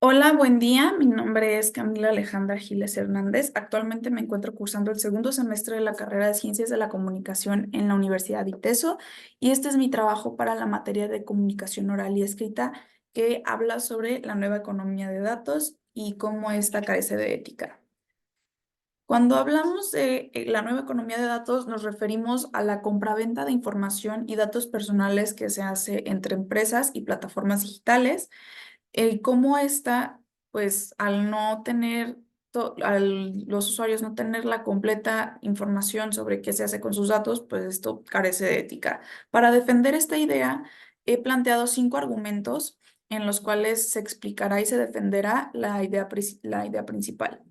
Hola, buen día. Mi nombre es Camila Alejandra Giles Hernández. Actualmente me encuentro cursando el segundo semestre de la carrera de Ciencias de la Comunicación en la Universidad de ITESO y este es mi trabajo para la materia de comunicación oral y escrita que habla sobre la nueva economía de datos y cómo esta carece de ética. Cuando hablamos de la nueva economía de datos, nos referimos a la compraventa de información y datos personales que se hace entre empresas y plataformas digitales el cómo esta, pues al no tener, los usuarios no tener la completa información sobre qué se hace con sus datos, pues esto carece de ética. Para defender esta idea, he planteado 5 argumentos en los cuales se explicará y se defenderá la idea principal.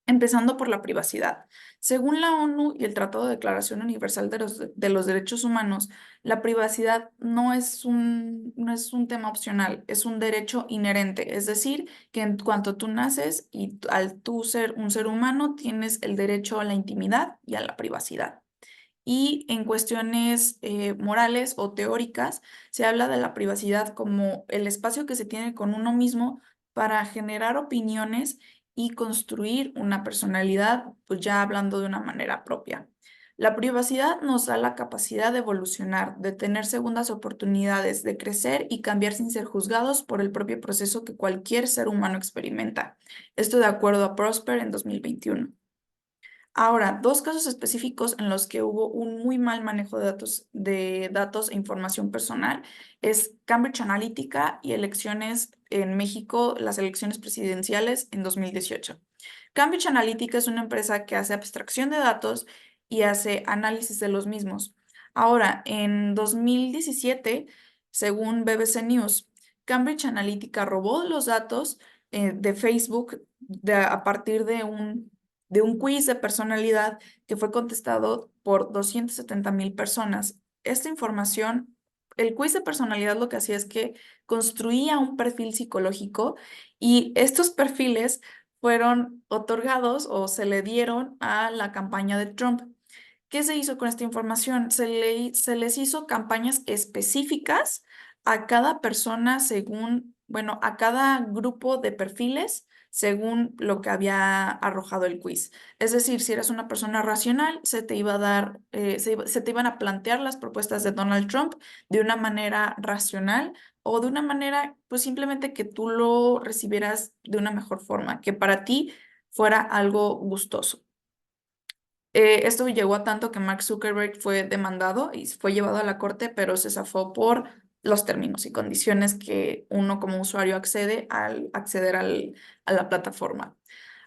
Empezando por la privacidad. Según la ONU y el Tratado de Declaración Universal de los Derechos Humanos, la privacidad no es un tema opcional, es un derecho inherente. Es decir, que en cuanto tú naces y al tú ser un ser humano, tienes el derecho a la intimidad y a la privacidad. Y en cuestiones morales o teóricas, se habla de la privacidad como el espacio que se tiene con uno mismo para generar opiniones y construir una personalidad, pues ya hablando de una manera propia. La privacidad nos da la capacidad de evolucionar, de tener segundas oportunidades, de crecer y cambiar sin ser juzgados por el propio proceso que cualquier ser humano experimenta. Esto de acuerdo a Prosper en 2021. Ahora, 2 casos específicos en los que hubo un muy mal manejo de datos e información personal es Cambridge Analytica y elecciones en México, las elecciones presidenciales en 2018. Cambridge Analytica es una empresa que hace abstracción de datos y hace análisis de los mismos. Ahora, en 2017, según BBC News, Cambridge Analytica robó los datos de Facebook a partir de un quiz de personalidad que fue contestado por 270,000 personas. Esta información, el quiz de personalidad lo que hacía es que construía un perfil psicológico y estos perfiles fueron otorgados o se le dieron a la campaña de Trump. ¿Qué se hizo con esta información? Se les hizo campañas específicas a cada persona según, bueno, a cada grupo de perfiles según lo que había arrojado el quiz. Es decir, si eras una persona racional, se te iba a dar, se te iban a plantear las propuestas de Donald Trump de una manera racional o de una manera, pues simplemente que tú lo recibieras de una mejor forma, que para ti fuera algo gustoso. Esto llegó a tanto que Mark Zuckerberg fue demandado y fue llevado a la corte, pero se zafó por los términos y condiciones que uno como usuario accede al acceder a la plataforma.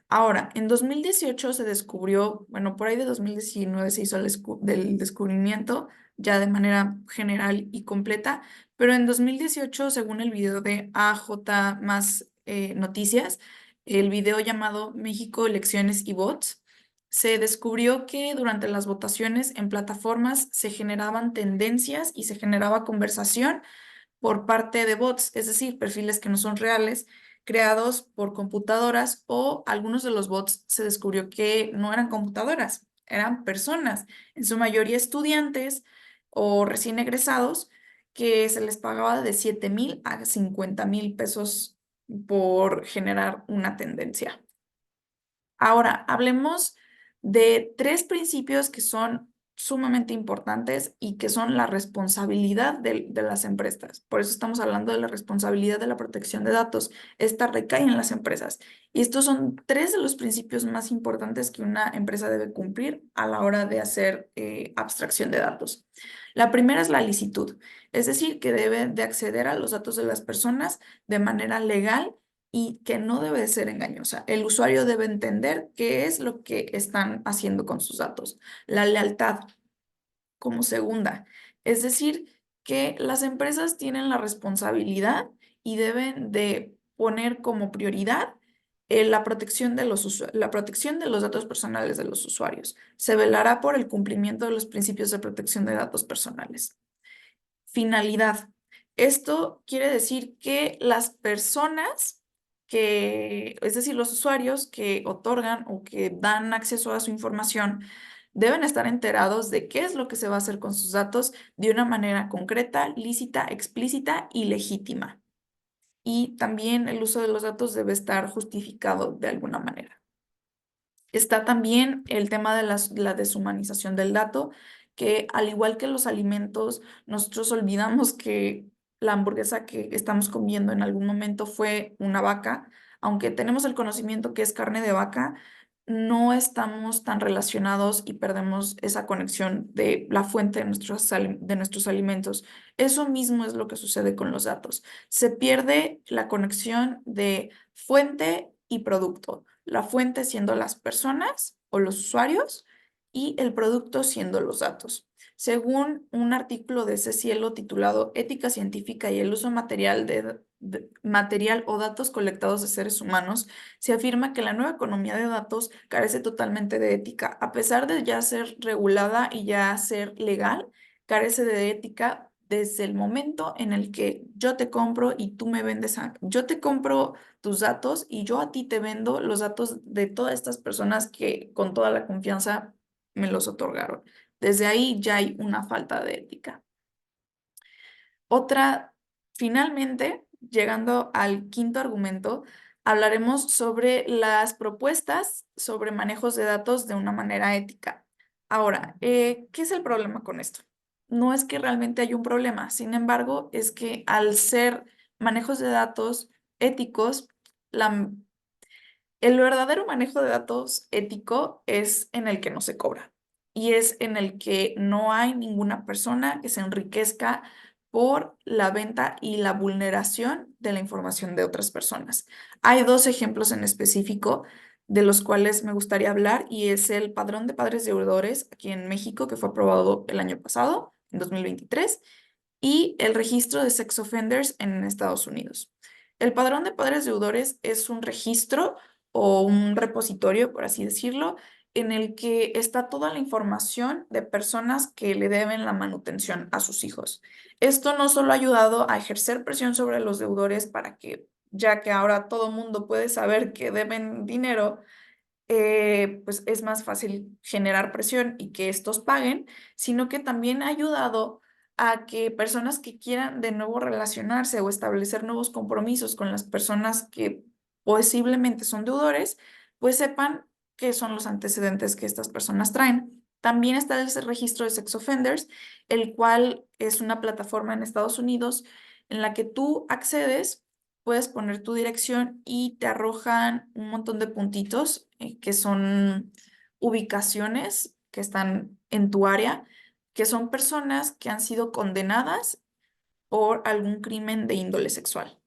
Ahora, en 2018 se descubrió, bueno, por ahí de 2019 se hizo del descubrimiento ya de manera general y completa, pero en 2018, según el video de AJ más Noticias, el video llamado México, Elecciones y Bots, se descubrió que durante las votaciones en plataformas se generaban tendencias y se generaba conversación por parte de bots, es decir, perfiles que no son reales, creados por computadoras o algunos de los bots se descubrió que no eran computadoras, eran personas, en su mayoría estudiantes o recién egresados, que se les pagaba de 7,000 a 50,000 pesos por generar una tendencia. Ahora, hablemos de 3 principios que son sumamente importantes y que son la responsabilidad de las empresas. Por eso estamos hablando de la responsabilidad de la protección de datos. Esta recae en las empresas. Y estos son 3 de los principios más importantes que una empresa debe cumplir a la hora de hacer abstracción de datos. La primera es la licitud, es decir, que debe de acceder a los datos de las personas de manera legal y que no debe de ser engañosa. El usuario debe entender qué es lo que están haciendo con sus datos. La lealtad como segunda, es decir, que las empresas tienen la responsabilidad y deben de poner como prioridad la protección de los datos personales de los usuarios. Se velará por el cumplimiento de los principios de protección de datos personales. Finalidad. Esto quiere decir que las personas es decir, los usuarios que otorgan o que dan acceso a su información, deben estar enterados de qué es lo que se va a hacer con sus datos de una manera concreta, lícita, explícita y legítima. y también el uso de los datos debe estar justificado de alguna manera. Está también el tema de la deshumanización del dato, que al igual que los alimentos, nosotros olvidamos que la hamburguesa que estamos comiendo en algún momento fue una vaca. Aunque tenemos el conocimiento que es carne de vaca, no estamos tan relacionados y perdemos esa conexión de la fuente de nuestros alimentos. Eso mismo es lo que sucede con los datos. Se pierde la conexión de fuente y producto, la fuente siendo las personas o los usuarios y el producto siendo los datos. Según un artículo de ese cielo titulado Ética científica y el uso material material o datos colectados de seres humanos, se afirma que la nueva economía de datos carece totalmente de ética. A pesar de ya ser regulada y ya ser legal, carece de ética desde el momento en el que yo te compro y tú me vendes yo te compro tus datos y yo a ti te vendo los datos de todas estas personas que con toda la confianza me los otorgaron. Desde ahí ya hay una falta de ética. Otra, finalmente, llegando al quinto argumento, hablaremos sobre las propuestas sobre manejos de datos de una manera ética. Ahora, ¿qué es el problema con esto? No es que realmente hay un problema, sin embargo, es que al ser manejos de datos éticos, la el verdadero manejo de datos ético es en el que no se cobra y es en el que no hay ninguna persona que se enriquezca por la venta y la vulneración de la información de otras personas. Hay dos ejemplos en específico de los cuales me gustaría hablar y es el Padrón de Padres Deudores aquí en México, que fue aprobado el año pasado, en 2023, y el registro de sex offenders en Estados Unidos. El Padrón de Padres Deudores es un registro o un repositorio, por así decirlo, en el que está toda la información de personas que le deben la manutención a sus hijos. Esto no solo ha ayudado a ejercer presión sobre los deudores para que, ya que ahora todo mundo puede saber que deben dinero, pues es más fácil generar presión y que estos paguen, sino que también ha ayudado a que personas que quieran de nuevo relacionarse o establecer nuevos compromisos con las personas que posiblemente son deudores, pues sepan qué son los antecedentes que estas personas traen. También está el registro de sex offenders, el cual es una plataforma en Estados Unidos en la que tú accedes, puedes poner tu dirección y te arrojan un montón de puntitos que son ubicaciones que están en tu área, que son personas que han sido condenadas por algún crimen de índole sexual.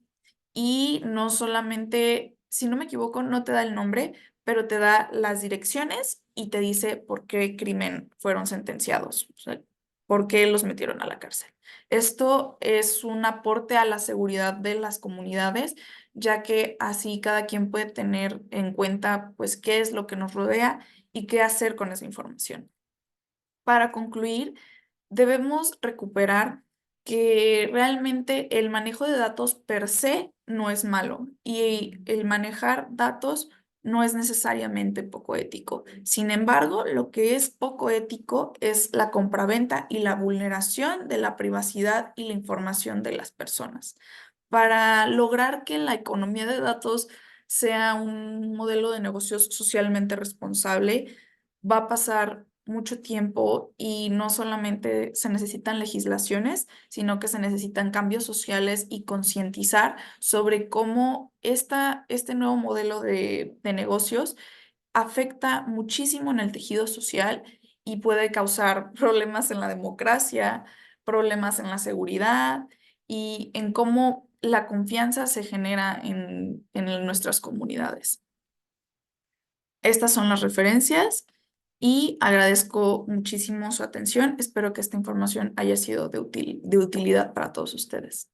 Y no solamente, si no me equivoco, no te da el nombre, pero te da las direcciones y te dice por qué crimen fueron sentenciados, o sea, por qué los metieron a la cárcel. Esto es un aporte a la seguridad de las comunidades, ya que así cada quien puede tener en cuenta, pues, qué es lo que nos rodea y qué hacer con esa información. Para concluir, debemos recuperar que realmente el manejo de datos per se no es malo y el manejar datos no es necesariamente poco ético. Sin embargo, lo que es poco ético es la compraventa y la vulneración de la privacidad y la información de las personas. Para lograr que la economía de datos sea un modelo de negocios socialmente responsable, va a pasar mucho tiempo y no solamente se necesitan legislaciones, sino que se necesitan cambios sociales y concientizar sobre cómo este nuevo modelo de negocios afecta muchísimo en el tejido social y puede causar problemas en la democracia, problemas en la seguridad y en cómo la confianza se genera en nuestras comunidades. Estas son las referencias y agradezco muchísimo su atención. Espero que esta información haya sido de utilidad para todos ustedes.